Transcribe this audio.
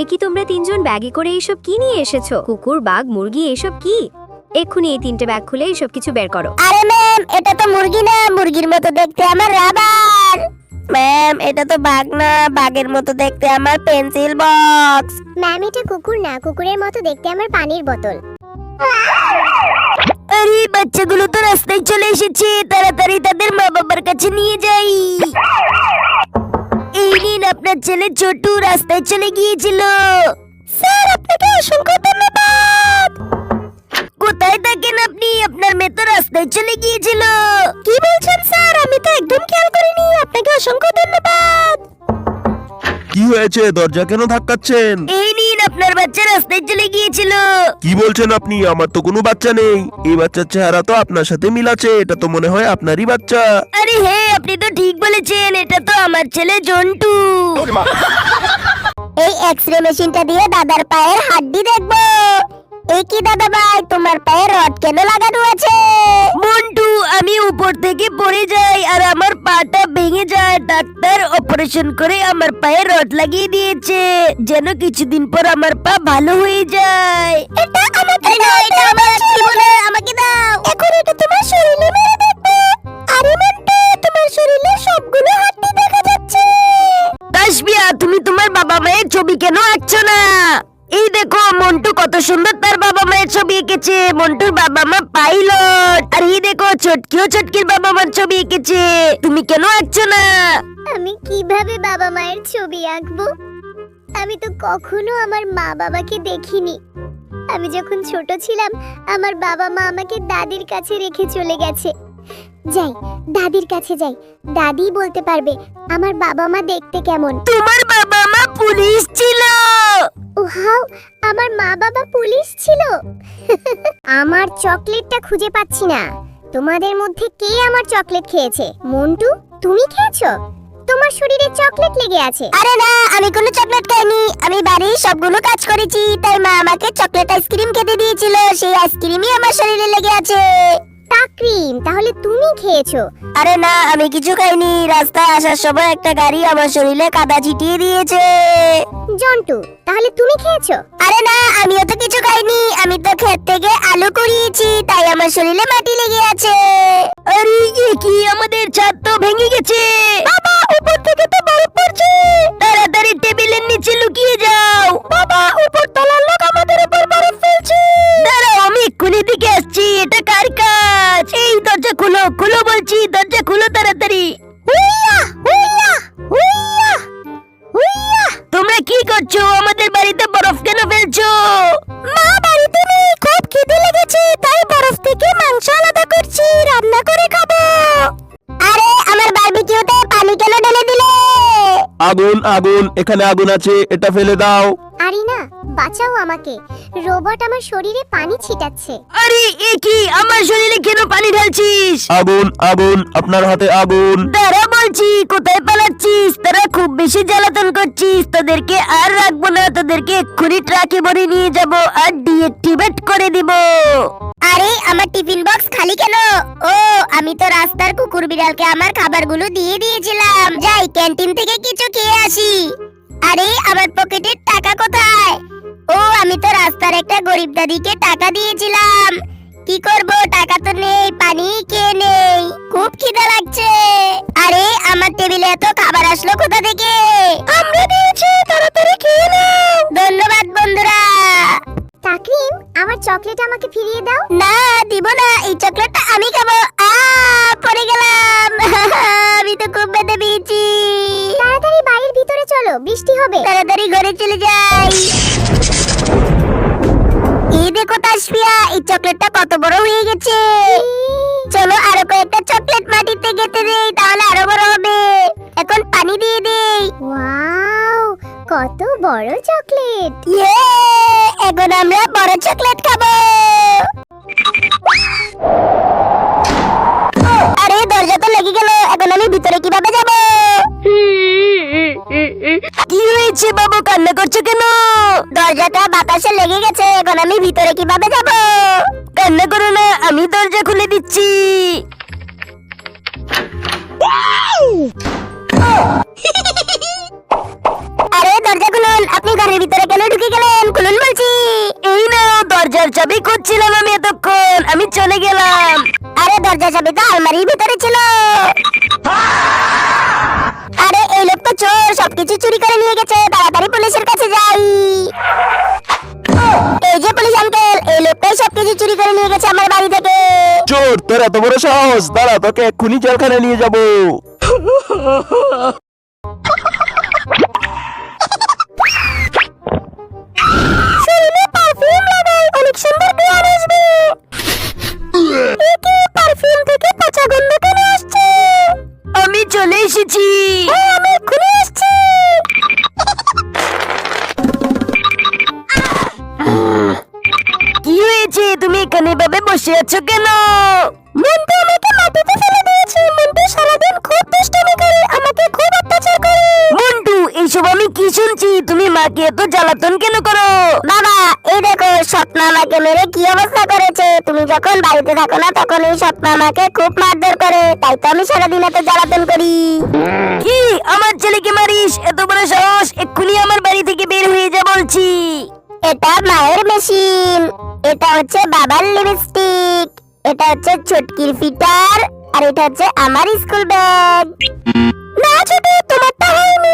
কি তোমরা তিনজন ব্যাগে করে এইসব কি নিয়ে এসেছো? কুকুর, বাঘ, মুরগি, এইসব কি? এক্ষুনি এই তিনটে ব্যাগ খুলে এইসব কিছু বের করো। আরে ম্যাম, এটা তো মুরগি না, মুরগির মতো দেখতে আমার রাবার। ম্যাম, এটা তো বাঘ না, বাঘের মতো দেখতে আমার পেন্সিল বক্স। ম্যাম, এটা কুকুর না, কুকুরের মতো দেখতে আমার পানির বোতল। আরে বাচ্চাগুলো তো রাস্তায় চলে এসেছে, তাড়াতাড়ি তাদের মা বাবার কাছে নিয়ে যাই। এই নিন আপনার ছেলে ছোটু, রাস্তায় চলে গিয়েছিল। স্যার, আপনাকে অসংখ্য ধন্যবাদ। কোথায় থাকেন আপনি? আপনার মেয়ে তো রাস্তায় চলে গিয়েছিল। কি বলছেন স্যার? আমি তো একদম খেয়াল করিনি। আপনাকে অসংখ্য ধন্যবাদ। কি হয়েছে? দরজা কেন ধাক্কাচ্ছেন? এই নিন, আপনার বাচ্চা রাস্তায় চলে গিয়েছিল। কি বলছেন আপনি? আমার তো কোনো বাচ্চা নেই। এই বাচ্চার চেহারা তো আপনার সাথে মিল আছে। এটা তো মনে হয় আপনারই বাচ্চা। আরে হ্যাঁ, আপনি তো ঠিক বলেছেন, এটা তো আমার ছেলে জন্টু। এই এক্সরে মেশিনটা দিয়ে দাদার পায়ের হাড্ডি দেখবো। এই কি দাদা ভাই, তোমার পায়ে রড কেন লাগানো আছে? মন্টু, আমি উপর থেকে পড়ে যাই আর আমার পাটা ভেঙে যায়। ডাক্তার অপারেশন করে আমার পায়ে রড লাগিয়ে দিয়েছে, যেন কিছুদিন পর আমার পা ভালো হয়ে যায়। এটা আমাকে দাও, এটা আমার জীবনে, আমাকে দাও। এখন এটা তোমার শরীরে মেরে দেখবো। আরে মন্টু, তোমার শরীরে সবগুলো হাড্ডি দেখা যাচ্ছে। তাসবিয়া, তুমি তোমার বাবা মায়ের ছবি কেন আঁকছো না? এই দেখো, মন্টু কত সুন্দর তার বাবা মায়ের ছবি এঁকেছে। মন্টুর বাবা মা পাইলট। আর এই দেখো, চটকিও চটকির বাবা মার ছবি এঁকেছে। তুমি কেন আঁকছো না? আমি কিভাবে বাবা মায়ের ছবি আঁকবো? আমি তো কখনো আমার মা বাবাকে দেখিনি। আমি যখন ছোট ছিলাম, আমার বাবা মা আমাকে দাদির কাছে রেখে চলে গেছে। যাই, দাদির কাছে যাই, দাদি বলতে পারবে আমার বাবা মা দেখতে কেমন। তোমার বাবা মা পুলিশ ছিল। ওয়াও, আমার মা বাবা পুলিশ ছিল। আমার চকলেটটা খুঁজে পাচ্ছি না। তোমাদের মধ্যে কে আমার চকলেট খেয়েছে? মন্টু, তুমি খেয়েছো? তোমার শরীরে চকলেট লেগে আছে। আরে না, আমি কোনো চকলেট খাইনি। আমি বাড়ির সবগুলো কাজ করেছি, তাই মা আমাকে চকলেট আইসক্রিম খেতে দিয়েছিল। সেই আইসক্রিমই আমার শরীরে লেগে আছে। তাকরিম, তাহলে তুমি খেয়েছো? আরে না, আমি কিছু খাইনি। রাস্তায় আসার সময় একটা গাড়ি আমার শরীরে কাদা ছিটিয়ে দিয়েছে। জন্টু, তাহলে তুমি খেয়েছো? আরে না, আমিও তো কিছু খাইনি। আমি তো ক্ষেত থেকে আলু কুড়িয়েছি, তাই আমার শরীরে মাটি লেগে আছে। আরে এ কি, আমাদের ছাদ তো ভেঙে গেছে। বাবা, উপর থেকে তো বরফ পড়ছে। তাড়াতাড়ি টেবিলের নিচে লুকিয়ে যাও। বাবা, উপর তলার লোক আমাদের উপর বরফ ফেলছে। দাঁড়াও, আমি এক্ষুনি দিকে আসছি। এটা কার কাজ? এই দরজা খুলো, খুলো বলছি, দরজা খুলো তাড়াতাড়ি। হুইয়া হুইয়া হুইয়া হুইয়া। তোমরা কি করছো? আমাদের বাড়িতে বরফ কেন ফেলছো? মা বাড়িতে নেই, খুব খিদে লেগেছে, তাই বরফ থেকে মাংস আলাদা করছি, রান্না করে খাবো। আরে আমার বারবিকিউতে পানি কেন ঢেলে দিলে? আগুন, আগুন, এখানে আগুন আছে, এটা ফেলে দাও। আরিনা, বাঁচাও আমাকে। রোবট আমার শরীরে পানি ছিটাচ্ছে। আরে এ কি, আমার শরীরে কেন পানি ঢালছিস? আগুন, আগুন, আপনার হাতে আগুন। দাঁড়া বলছি, কোথায় পালাচ্ছিস? তারা খুব বেশি জ্বালাতন করছিস। তোদেরকে আর রাখবো না, তোদেরকে এক্ষুনি ট্রাকে ভরে নিয়ে যাব আর ডিএক্টিভেট করে দিব। আরে আমার টিফিন বক্স খালি কেন? ও, আমি তো রাস্তার কুকুর বিড়ালকে আমার খাবারগুলো দিয়ে দিয়েছিলাম। যাই, ক্যান্টিন থেকে কিছু খেয়ে আসি। আরে আমার পকেটের টাকা কোথায়? ও, আমি তো রাস্তার একটা গরিব দাদিকে টাকা দিয়েছিলাম। কি করব, টাকা তো নেই, পানি খেয়ে নেই, খুব খিদে লাগছে। আরে আমার টেবিলে এত খাবার আসলো কোথা থেকে? আমরা দিয়েছি, তাড়াতাড়ি খেয়ে নাও। ধন্যবাদ বন্ধুরা। তাকরিম, আমার চকলেট আমাকে ফিরিয়ে দাও। না, দিব না, এই চকলেটটা আমি খাবো। পড়ে গেলাম। আমি তো খুব ব্যথা পেয়েছি। তাড়াতাড়ি বাড়ির ভিতরে চলো, বৃষ্টি হবে। তাড়াতাড়ি ঘরে চলে যাই। এই দেখো তাসফিয়া, এই চকলেটটা কত বড় হয়ে গেছে। চলো আরো কয়েকটা চকলেট মাটিতে গেঁথে দেই, তাহলে আরো বড় হবে। এখন পানি দিয়ে দেই। ওয়াও, কত বড় চকলেট। ইয়ে, এখন আমরা বড় চকলেট খাবো। আরে দরজা তো লেগে গেল, এখন আমি ভিতরে কিভাবে যাব? কি হয়েছে বাবু, কান্না করছো কেন? দরজাটা বাতাসে লেগে গেছে, এখন আমি ভিতরে কিভাবে যাব? কান্না করো না, আমি দরজা খুলে দিচ্ছি। আরে দরজা খুলুন, আপনি ঘরের ভিতরে চাবি খুঁজছিলাম আমি এতক্ষণ, আমি চলে গেলাম। আরে দরজা চাবি তো আলমারির ভিতরে ছিল। আরে এই লোক তো চোর, সবকিছু চুরি করে নিয়ে গেছে, তাড়াতাড়ি পুলিশের কাছে যাই। এই যে পুলিশ আঙ্কেল, এই লোকটাই সবকিছু চুরি করে নিয়ে গেছে আমার বাড়ি থেকে। চোর, তোর এত বড় সাহস! দাঁড়া, তোকে এক্ষুনি জেলখানে নিয়ে যাবো। শরীরে পারফিউম লাগাই, অনেক সুন্দর ঘ্রাণ আসবে। একে পারফিউম থেকে পচা গন্ধ কেন আসছে? আমি চলে এসেছি। হ্যাঁ, আমি এক্ষুনি আসছি। কি হয়েছে, তুমি এখানে ভাবে বসে আছো কেন? মন্টু আমাকে মাটিতে ফেলে দিয়েছে। মন্টু সারাদিন খুব দুষ্টামি করে, আমাকে খুব অত্যাচার করে। মন্টু, এইসব আমি কি শুনছি? তুমি মাকে এত জ্বালাতন কেন করো? বাবা, এই দেখো স্বপ্ন আমাকে মেরে কি অবস্থা করেছে। তুমি যখন বাড়িতে থাকো না তখন এই স্বপ্ন আমাকে খুব মারধর করে, তাই তো আমি সারাদিন এত জ্বালাতন করি। কি, আমার ছেলেকে মারিস? এত বড় সাহস! এক্ষুনি আমার বাড়ি থেকে বের হয়ে যা বলছি। এটা মায়ের মেশিন, এটা হচ্ছে বাবার লিপস্টিক, এটা হচ্ছে ছুটকির ফিটার, আর এটা হচ্ছে আমার স্কুল ব্যাগ। না ছোট, তোমারটা হয়নি,